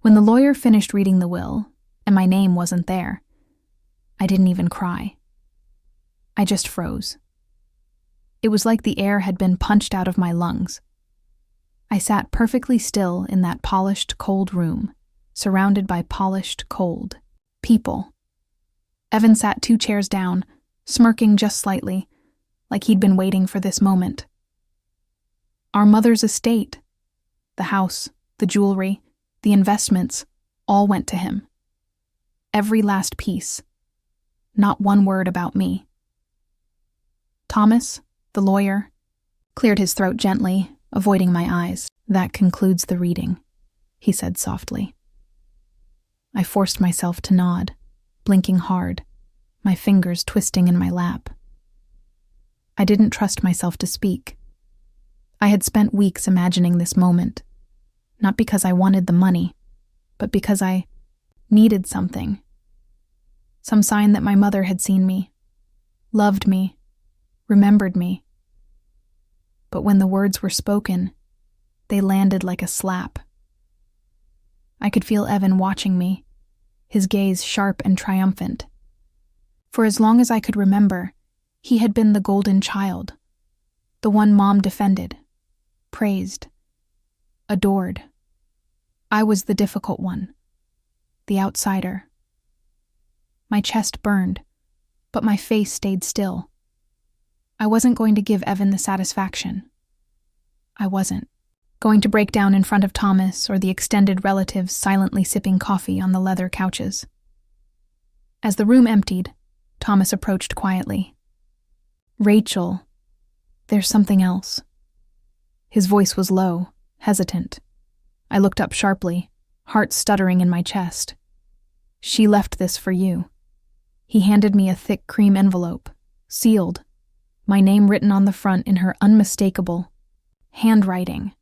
When the lawyer finished reading the will, and my name wasn't there, I didn't even cry. I just froze. It was like the air had been punched out of my lungs. I sat perfectly still in that polished, cold room, surrounded by polished, cold people. Evan sat 2 chairs down, smirking just slightly, like he'd been waiting for this moment. Our mother's estate, the house, the jewelry, the investments, all went to him. Every last piece. Not one word about me. Thomas, the lawyer, cleared his throat gently, avoiding my eyes. "That concludes the reading," he said softly. I forced myself to nod, blinking hard, my fingers twisting in my lap. I didn't trust myself to speak. I had spent weeks imagining this moment, not because I wanted the money, but because I needed something. Some sign that my mother had seen me, loved me, remembered me. But when the words were spoken, they landed like a slap. I could feel Evan watching me, his gaze sharp and triumphant. For as long as I could remember, he had been the golden child, the one Mom defended, praised, adored. I was the difficult one, the outsider. My chest burned, but my face stayed still. I wasn't going to give Evan the satisfaction. I wasn't going to break down in front of Thomas or the extended relatives silently sipping coffee on the leather couches. As the room emptied, Thomas approached quietly. "Rachel, there's something else." His voice was low, hesitant. I looked up sharply, heart stuttering in my chest. "She left this for you." He handed me a thick cream envelope, sealed, my name written on the front in her unmistakable handwriting.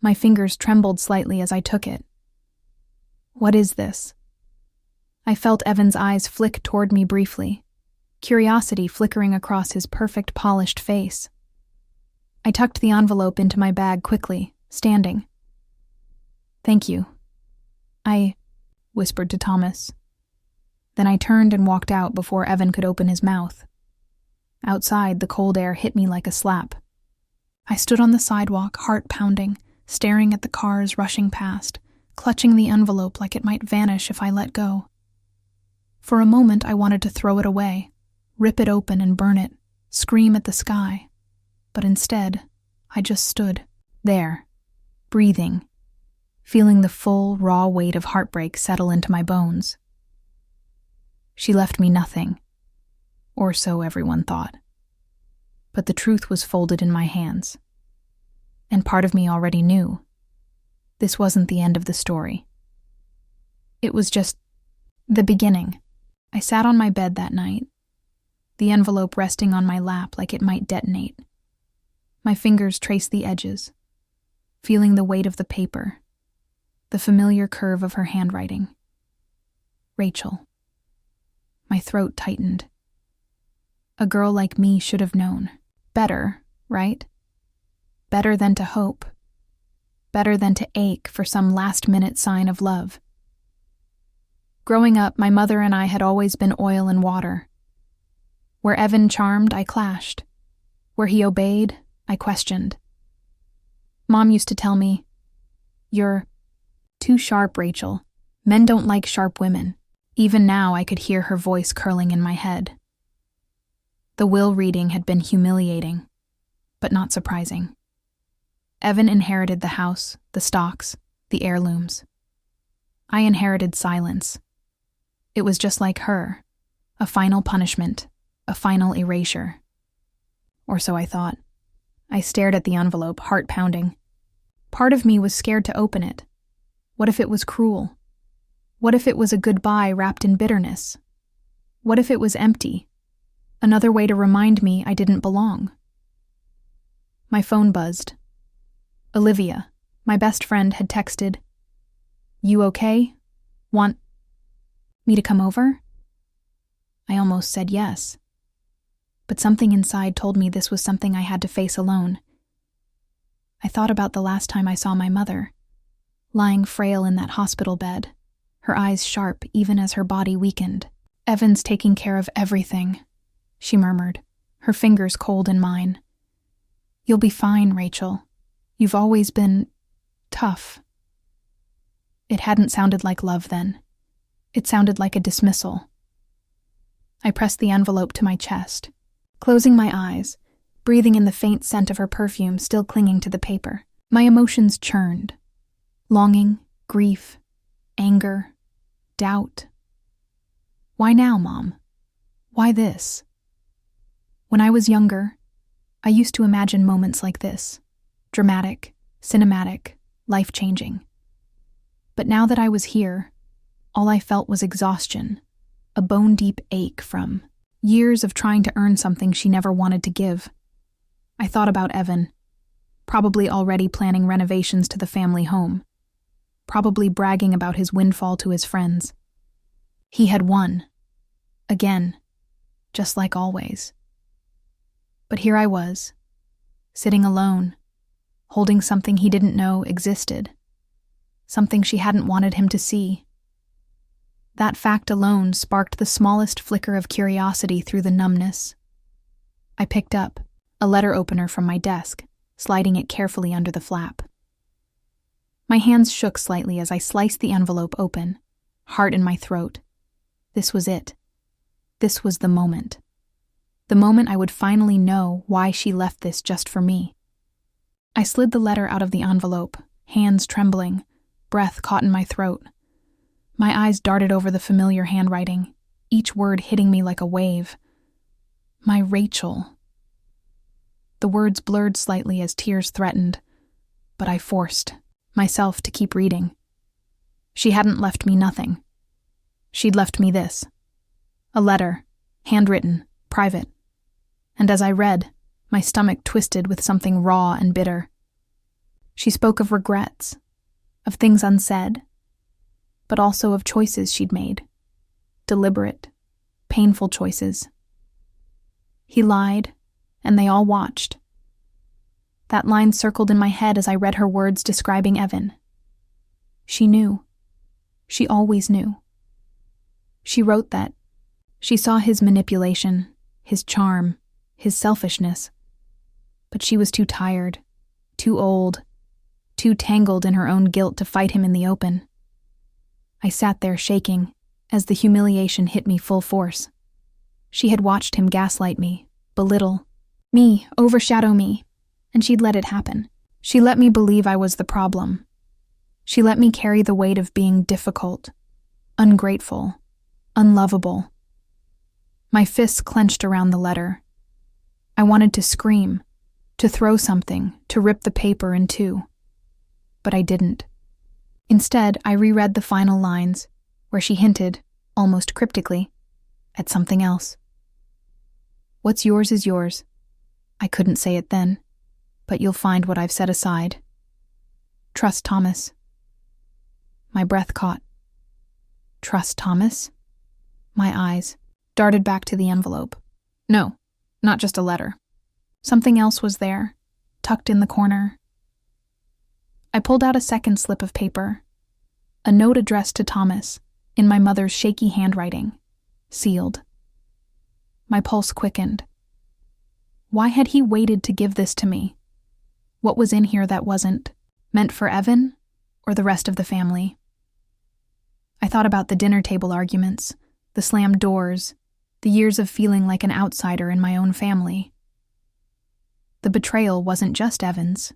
My fingers trembled slightly as I took it. "What is this?" I felt Evan's eyes flick toward me briefly, curiosity flickering across his perfect, polished face. I tucked the envelope into my bag quickly, standing. "Thank you," I whispered to Thomas. Then I turned and walked out before Evan could open his mouth. Outside, the cold air hit me like a slap. I stood on the sidewalk, heart pounding, staring at the cars rushing past, clutching the envelope like it might vanish if I let go. For a moment, I wanted to throw it away, rip it open and burn it, scream at the sky. But instead, I just stood there, breathing, feeling the full, raw weight of heartbreak settle into my bones. She left me nothing, or so everyone thought. But the truth was folded in my hands. And part of me already knew. This wasn't the end of the story. It was just the beginning. I sat on my bed that night, the envelope resting on my lap like it might detonate. My fingers traced the edges, feeling the weight of the paper, the familiar curve of her handwriting. Rachel. My throat tightened. A girl like me should have known. Better, right? Better than to hope. Better than to ache for some last-minute sign of love. Growing up, my mother and I had always been oil and water. Where Evan charmed, I clashed. Where he obeyed, I questioned. Mom used to tell me, "You're too sharp, Rachel. Men don't like sharp women." Even now, I could hear her voice curling in my head. The will reading had been humiliating, but not surprising. Evan inherited the house, the stocks, the heirlooms. I inherited silence. It was just like her, a final punishment, a final erasure. Or so I thought. I stared at the envelope, heart pounding. Part of me was scared to open it. What if it was cruel? What if it was a goodbye wrapped in bitterness? What if it was empty? Another way to remind me I didn't belong. My phone buzzed. Olivia, my best friend, had texted, "You okay? Want me to come over?" I almost said yes. But something inside told me this was something I had to face alone. I thought about the last time I saw my mother, lying frail in that hospital bed, her eyes sharp even as her body weakened. "Evan's taking care of everything," she murmured, her fingers cold in mine. "You'll be fine, Rachel. You've always been tough." It hadn't sounded like love then. It sounded like a dismissal. I pressed the envelope to my chest, closing my eyes, breathing in the faint scent of her perfume still clinging to the paper. My emotions churned. Longing, grief, anger, doubt. Why now, Mom? Why this? When I was younger, I used to imagine moments like this. Dramatic, cinematic, life-changing. But now that I was here, all I felt was exhaustion, a bone-deep ache from years of trying to earn something she never wanted to give. I thought about Evan, probably already planning renovations to the family home, probably bragging about his windfall to his friends. He had won. Again, just like always. But here I was, sitting alone, holding something he didn't know existed, something she hadn't wanted him to see. That fact alone sparked the smallest flicker of curiosity through the numbness. I picked up a letter opener from my desk, sliding it carefully under the flap. My hands shook slightly as I sliced the envelope open, heart in my throat. This was it. This was the moment. The moment I would finally know why she left this just for me. I slid the letter out of the envelope, hands trembling, breath caught in my throat. My eyes darted over the familiar handwriting, each word hitting me like a wave. My Rachel. The words blurred slightly as tears threatened, but I forced myself to keep reading. She hadn't left me nothing. She'd left me this. A letter, handwritten, private. And as I read, my stomach twisted with something raw and bitter. She spoke of regrets, of things unsaid, but also of choices she'd made. Deliberate, painful choices. He lied, and they all watched. That line circled in my head as I read her words describing Evan. She knew. She always knew. She wrote that. She saw his manipulation, his charm, his selfishness. But she was too tired, too old, too tangled in her own guilt to fight him in the open. I sat there shaking as the humiliation hit me full force. She had watched him gaslight me, belittle me, overshadow me, and she'd let it happen. She let me believe I was the problem. She let me carry the weight of being difficult, ungrateful, unlovable. My fists clenched around the letter. I wanted to scream, to throw something, to rip the paper in two. But I didn't. Instead, I reread the final lines, where she hinted, almost cryptically, at something else. What's yours is yours. I couldn't say it then, but you'll find what I've set aside. Trust Thomas. My breath caught. Trust Thomas? My eyes darted back to the envelope. No, not just a letter. Something else was there, tucked in the corner. I pulled out a second slip of paper, a note addressed to Thomas, in my mother's shaky handwriting, sealed. My pulse quickened. Why had he waited to give this to me? What was in here that wasn't meant for Evan or the rest of the family? I thought about the dinner table arguments, the slammed doors, the years of feeling like an outsider in my own family. The betrayal wasn't just Evan's.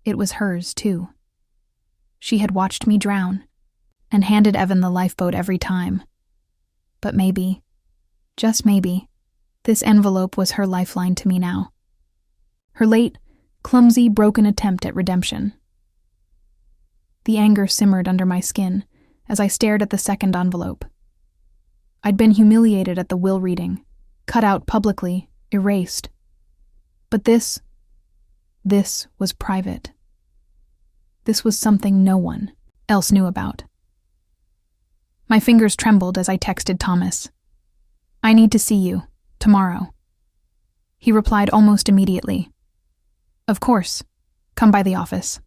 It was hers, too. She had watched me drown and handed Evan the lifeboat every time. But maybe, just maybe, this envelope was her lifeline to me now. Her late, clumsy, broken attempt at redemption. The anger simmered under my skin as I stared at the second envelope. I'd been humiliated at the will reading, cut out publicly, erased. But this was private. This was something no one else knew about. My fingers trembled as I texted Thomas. I need to see you, tomorrow. He replied almost immediately. Of course, come by the office.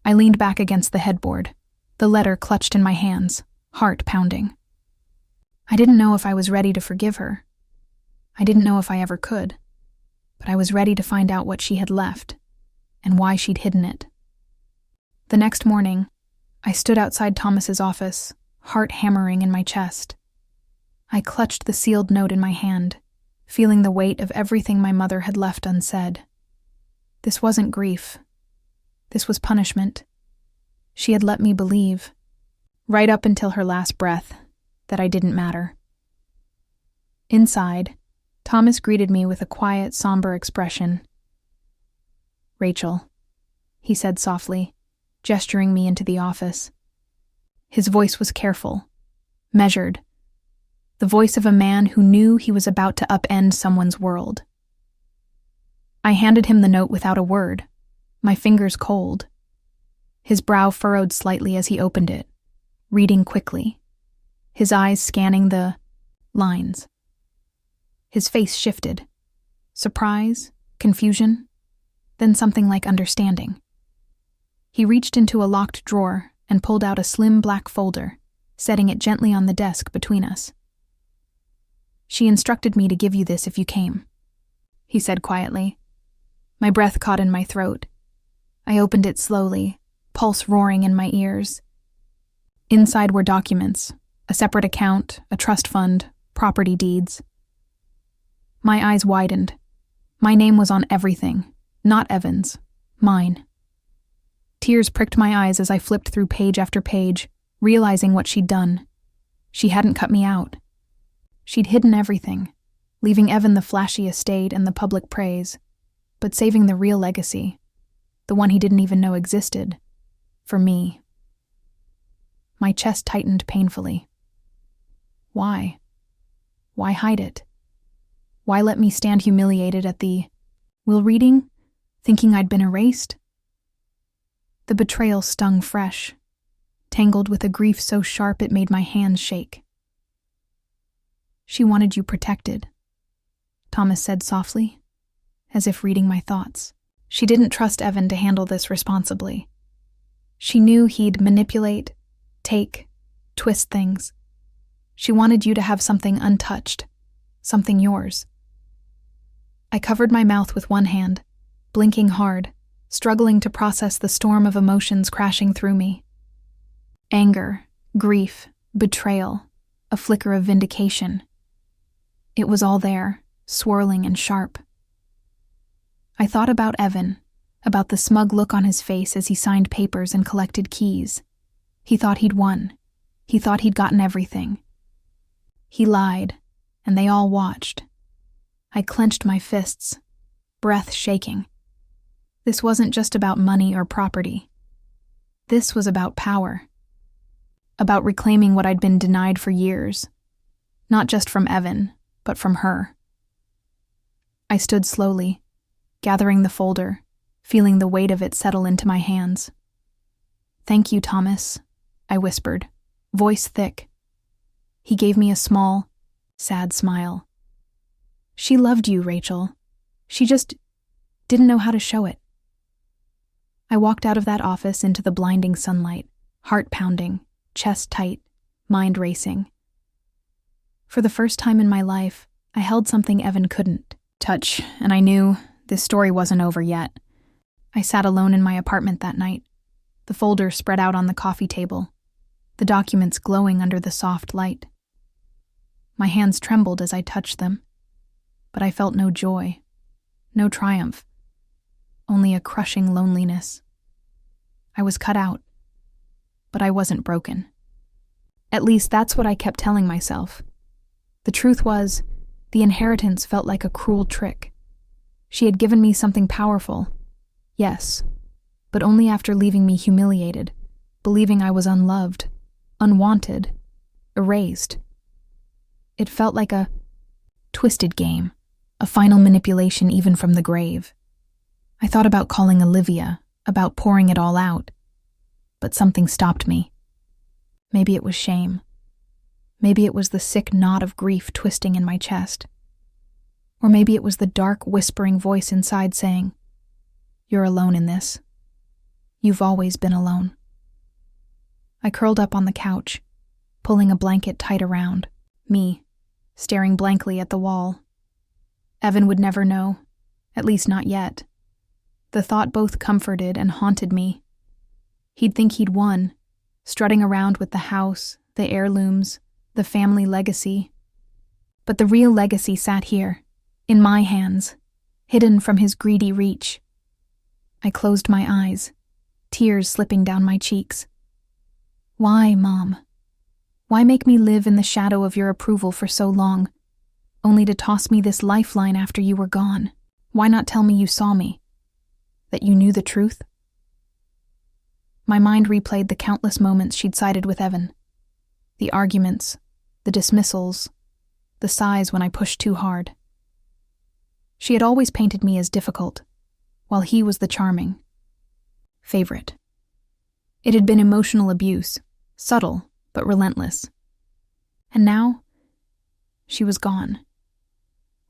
I leaned back against the headboard, the letter clutched in my hands, heart pounding. I didn't know if I was ready to forgive her. I didn't know if I ever could, but I was ready to find out what she had left and why she'd hidden it. The next morning, I stood outside Thomas's office, heart hammering in my chest. I clutched the sealed note in my hand, feeling the weight of everything my mother had left unsaid. This wasn't grief. This was punishment. She had let me believe, right up until her last breath, that I didn't matter. Inside, Thomas greeted me with a quiet, somber expression. "Rachel," he said softly, gesturing me into the office. His voice was careful, measured, the voice of a man who knew he was about to upend someone's world. I handed him the note without a word, my fingers cold. His brow furrowed slightly as he opened it, reading quickly, his eyes scanning the lines. His face shifted, surprise, confusion, then something like understanding. He reached into a locked drawer and pulled out a slim black folder, setting it gently on the desk between us. "She instructed me to give you this if you came," he said quietly. My breath caught in my throat. I opened it slowly, pulse roaring in my ears. Inside were documents, a separate account, a trust fund, property deeds. My eyes widened. My name was on everything, not Evan's, mine. Tears pricked my eyes as I flipped through page after page, realizing what she'd done. She hadn't cut me out. She'd hidden everything, leaving Evan the flashy estate and the public praise, but saving the real legacy, the one he didn't even know existed, for me. My chest tightened painfully. Why? Why hide it? Why let me stand humiliated at the will reading, thinking I'd been erased? The betrayal stung fresh, tangled with a grief so sharp it made my hands shake. "She wanted you protected," Thomas said softly, as if reading my thoughts. She didn't trust Evan to handle this responsibly. She knew he'd manipulate, take, twist things. She wanted you to have something untouched, something yours. I covered my mouth with one hand, blinking hard, struggling to process the storm of emotions crashing through me. Anger, grief, betrayal, a flicker of vindication. It was all there, swirling and sharp. I thought about Evan, about the smug look on his face as he signed papers and collected keys. He thought he'd won. He thought he'd gotten everything. He lied, and they all watched. I clenched my fists, breath shaking. This wasn't just about money or property. This was about power. About reclaiming what I'd been denied for years. Not just from Evan, but from her. I stood slowly, gathering the folder, feeling the weight of it settle into my hands. "Thank you, Thomas," I whispered, voice thick. He gave me a small, sad smile. "She loved you, Rachel. She just didn't know how to show it." I walked out of that office into the blinding sunlight, heart pounding, chest tight, mind racing. For the first time in my life, I held something Evan couldn't touch, and I knew this story wasn't over yet. I sat alone in my apartment that night, the folder spread out on the coffee table, the documents glowing under the soft light. My hands trembled as I touched them, but I felt no joy, no triumph, only a crushing loneliness. I was cut out, but I wasn't broken. At least that's what I kept telling myself. The truth was, the inheritance felt like a cruel trick. She had given me something powerful, yes, but only after leaving me humiliated, believing I was unloved, unwanted, erased. It felt like a twisted game, a final manipulation even from the grave. I thought about calling Olivia, about pouring it all out, but something stopped me. Maybe it was shame. Maybe it was the sick knot of grief twisting in my chest. Or maybe it was the dark, whispering voice inside saying, "You're alone in this. You've always been alone. I curled up on the couch, pulling a blanket tight around me, staring blankly at the wall. Evan would never know, at least not yet. The thought both comforted and haunted me. He'd think he'd won, strutting around with the house, the heirlooms, the family legacy. But the real legacy sat here, in my hands, hidden from his greedy reach. I closed my eyes, tears slipping down my cheeks. Why, Mom? Why make me live in the shadow of your approval for so long, only to toss me this lifeline after you were gone? Why not tell me you saw me? That you knew the truth? My mind replayed the countless moments she'd sided with Evan. The arguments, the dismissals, the sighs when I pushed too hard. She had always painted me as difficult, while he was the charming favorite. It had been emotional abuse, subtle but relentless. And now, she was gone,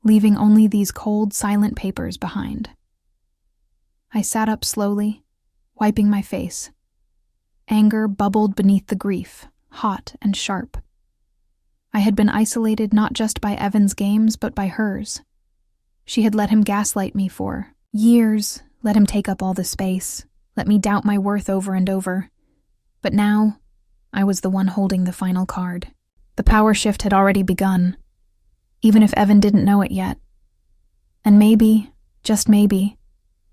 leaving only these cold, silent papers behind. I sat up slowly, wiping my face. Anger bubbled beneath the grief, hot and sharp. I had been isolated not just by Evan's games, but by hers. She had let him gaslight me for years, let him take up all the space, let me doubt my worth over and over. But now, I was the one holding the final card. The power shift had already begun, even if Evan didn't know it yet. And maybe, just maybe,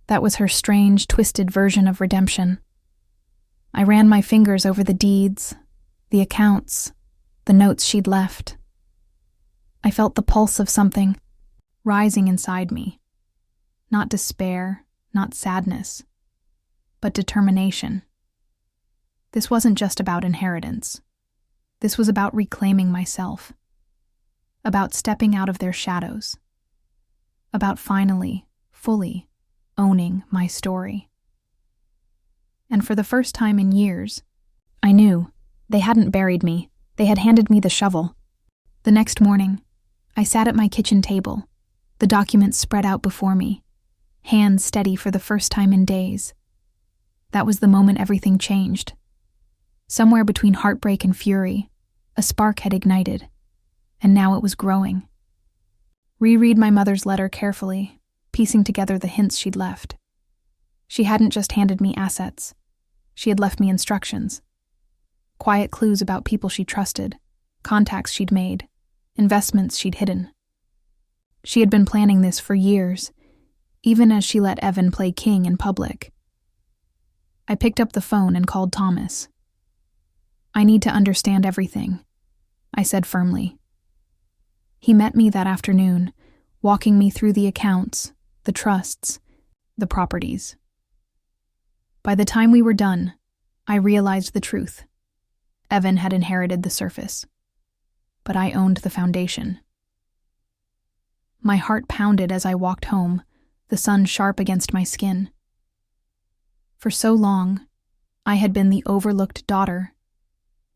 that was her strange, twisted version of redemption. I ran my fingers over the deeds, the accounts, the notes she'd left. I felt the pulse of something rising inside me. Not despair, not sadness, but determination. This wasn't just about inheritance. This was about reclaiming myself, about stepping out of their shadows, about finally, fully owning my story. And for the first time in years, I knew they hadn't buried me. They had handed me the shovel. The next morning, I sat at my kitchen table, the documents spread out before me, hands steady for the first time in days. That was the moment everything changed. Somewhere between heartbreak and fury, a spark had ignited, and now it was growing. Reread my mother's letter carefully, piecing together the hints she'd left. She hadn't just handed me assets. She had left me instructions. Quiet clues about people she trusted, contacts she'd made, investments she'd hidden. She had been planning this for years, even as she let Evan play king in public. I picked up the phone and called Thomas. I need to understand everything, I said firmly. He met me that afternoon, walking me through the accounts, the trusts, the properties. By the time we were done, I realized the truth. Evan had inherited the surface, but I owned the foundation. My heart pounded as I walked home, the sun sharp against my skin. For so long, I had been the overlooked daughter,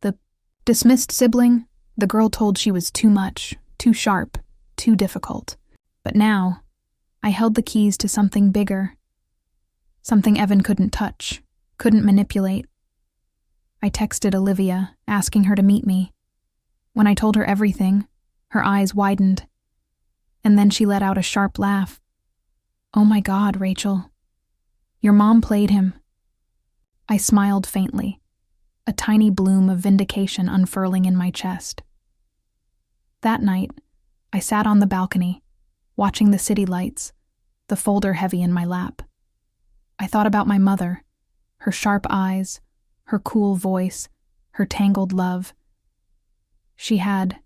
the dismissed sibling, the girl told she was too much, too sharp, too difficult. But now, I held the keys to something bigger, something Evan couldn't touch, couldn't manipulate. I texted Olivia, asking her to meet me. When I told her everything, her eyes widened, and then she let out a sharp laugh. "Oh my God, Rachel. Your mom played him." I smiled faintly, a tiny bloom of vindication unfurling in my chest. That night, I sat on the balcony, watching the city lights, the folder heavy in my lap. I thought about my mother, her sharp eyes, her cool voice, her tangled love. She had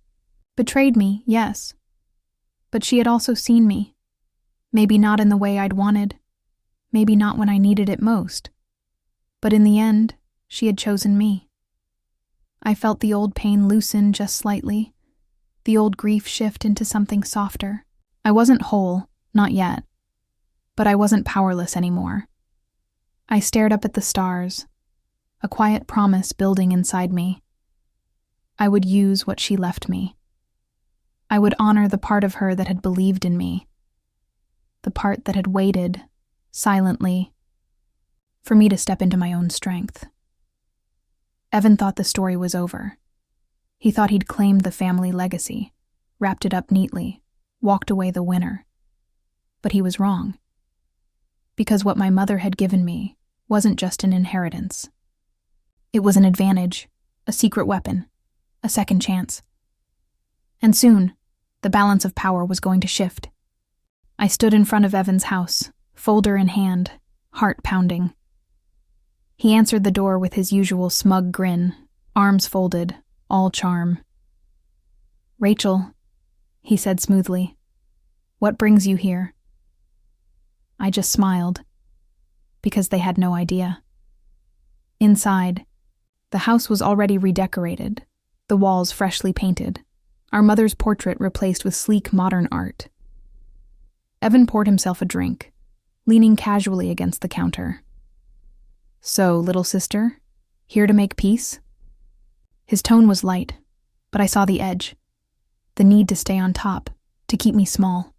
betrayed me, yes, but she had also seen me. Maybe not in the way I'd wanted, maybe not when I needed it most, but in the end, she had chosen me. I felt the old pain loosen just slightly, the old grief shift into something softer. I wasn't whole, not yet, but I wasn't powerless anymore. I stared up at the stars, a quiet promise building inside me. I would use what she left me. I would honor the part of her that had believed in me, the part that had waited, silently, for me to step into my own strength. Evan thought the story was over. He thought he'd claimed the family legacy, wrapped it up neatly, walked away the winner. But he was wrong. Because what my mother had given me wasn't just an inheritance. It was an advantage, a secret weapon, a second chance. And soon, the balance of power was going to shift. I stood in front of Evan's house, folder in hand, heart pounding. He answered the door with his usual smug grin, arms folded, all charm. "Rachel," he said smoothly, "what brings you here?" I just smiled, because they had no idea. Inside, the house was already redecorated, the walls freshly painted, our mother's portrait replaced with sleek modern art. Evan poured himself a drink, leaning casually against the counter. "So, little sister, here to make peace?" His tone was light, but I saw the edge, the need to stay on top, to keep me small.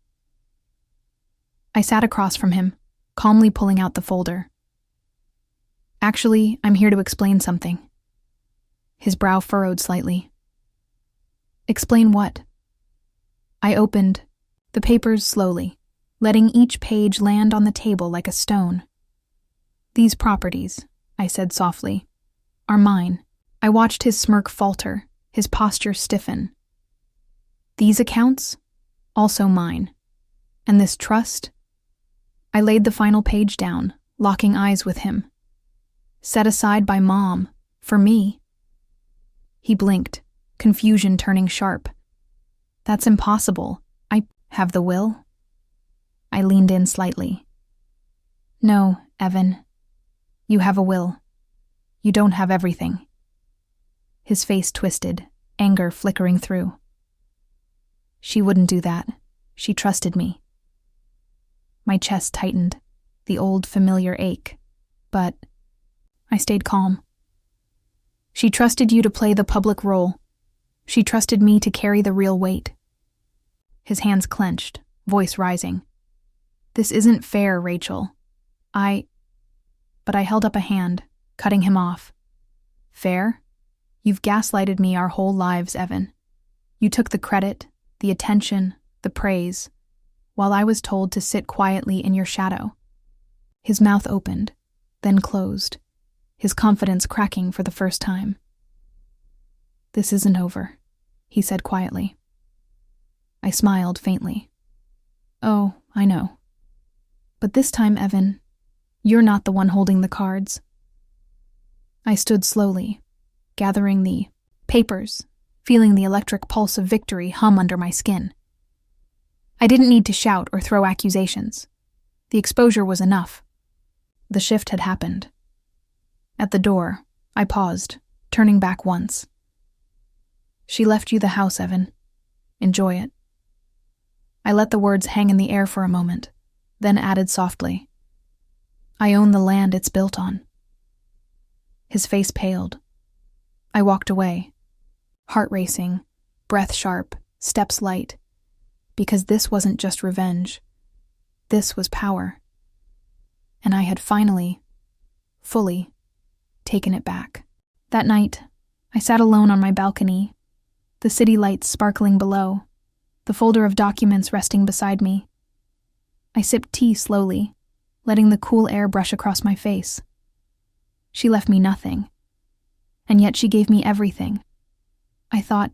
I sat across from him, calmly pulling out the folder. "Actually, I'm here to explain something." His brow furrowed slightly. "Explain what?" I opened the papers slowly, letting each page land on the table like a stone. "These properties," I said softly, "are mine." I watched his smirk falter, his posture stiffen. "These accounts? Also mine. And this trust?" I laid the final page down, locking eyes with him. "Set aside by Mom, for me." He blinked, confusion turning sharp. "That's impossible. I have the will?" I leaned in slightly. "No, Evan. You have a will. You don't have everything." His face twisted, anger flickering through. "She wouldn't do that. She trusted me." My chest tightened, the old familiar ache, but I stayed calm. "She trusted you to play the public role. She trusted me to carry the real weight." His hands clenched, voice rising. "This isn't fair, Rachel. But I held up a hand, cutting him off. "Fair? You've gaslighted me our whole lives, Evan. You took the credit, the attention, the praise, while I was told to sit quietly in your shadow." His mouth opened, then closed, his confidence cracking for the first time. "This isn't over," he said quietly. I smiled faintly. "Oh, I know. But this time, Evan, you're not the one holding the cards." I stood slowly, gathering the papers, feeling the electric pulse of victory hum under my skin. I didn't need to shout or throw accusations. The exposure was enough. The shift had happened. At the door, I paused, turning back once. "She left you the house, Evan. Enjoy it." I let the words hang in the air for a moment, then added softly, "I own the land it's built on." His face paled. I walked away, heart racing, breath sharp, steps light, because this wasn't just revenge. This was power. And I had finally, fully, taken it back. That night, I sat alone on my balcony, the city lights sparkling below, the folder of documents resting beside me. I sipped tea slowly, letting the cool air brush across my face. She left me nothing, and yet she gave me everything. I thought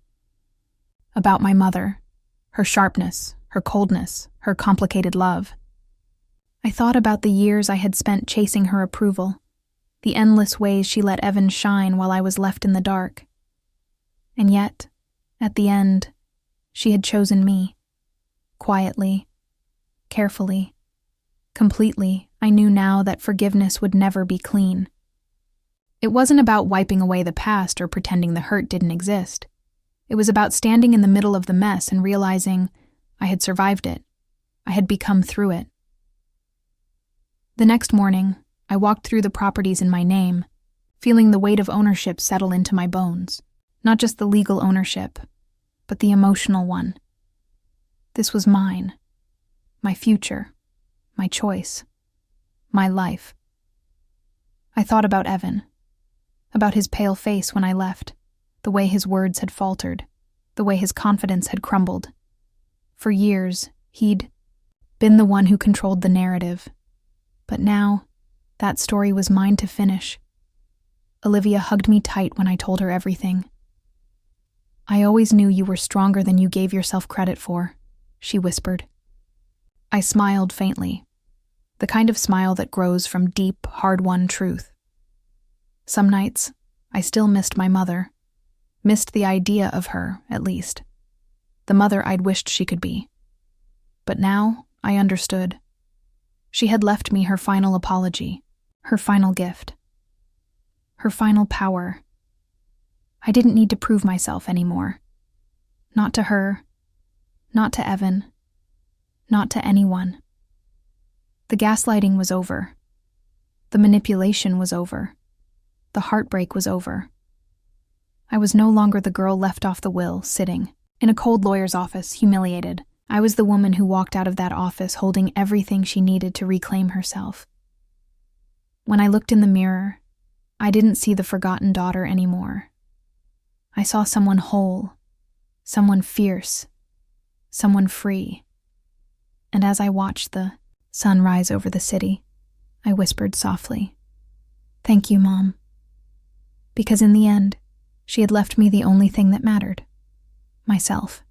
about my mother, her sharpness, her coldness, her complicated love. I thought about the years I had spent chasing her approval, the endless ways she let Evan shine while I was left in the dark. And yet, at the end, she had chosen me. Quietly, carefully, completely, I knew now that forgiveness would never be clean. It wasn't about wiping away the past or pretending the hurt didn't exist. It was about standing in the middle of the mess and realizing I had survived it. I had become through it. The next morning, I walked through the properties in my name, feeling the weight of ownership settle into my bones. Not just the legal ownership, but the emotional one. This was mine. My future. My choice. My life. I thought about Evan, about his pale face when I left, the way his words had faltered, the way his confidence had crumbled. For years, he'd been the one who controlled the narrative. But now, that story was mine to finish. Olivia hugged me tight when I told her everything. "I always knew you were stronger than you gave yourself credit for," she whispered. I smiled faintly, the kind of smile that grows from deep, hard-won truth. Some nights, I still missed my mother, missed the idea of her, at least, the mother I'd wished she could be. But now, I understood. She had left me her final apology, her final gift, her final power. I didn't need to prove myself anymore. Not to her, not to Evan, not to anyone. The gaslighting was over. The manipulation was over. The heartbreak was over. I was no longer the girl left off the will, sitting in a cold lawyer's office, humiliated. I was the woman who walked out of that office holding everything she needed to reclaim herself. When I looked in the mirror, I didn't see the forgotten daughter anymore. I saw someone whole, someone fierce, someone free. And as I watched the sun rise over the city, I whispered softly, "Thank you, Mom." Because in the end, she had left me the only thing that mattered, myself.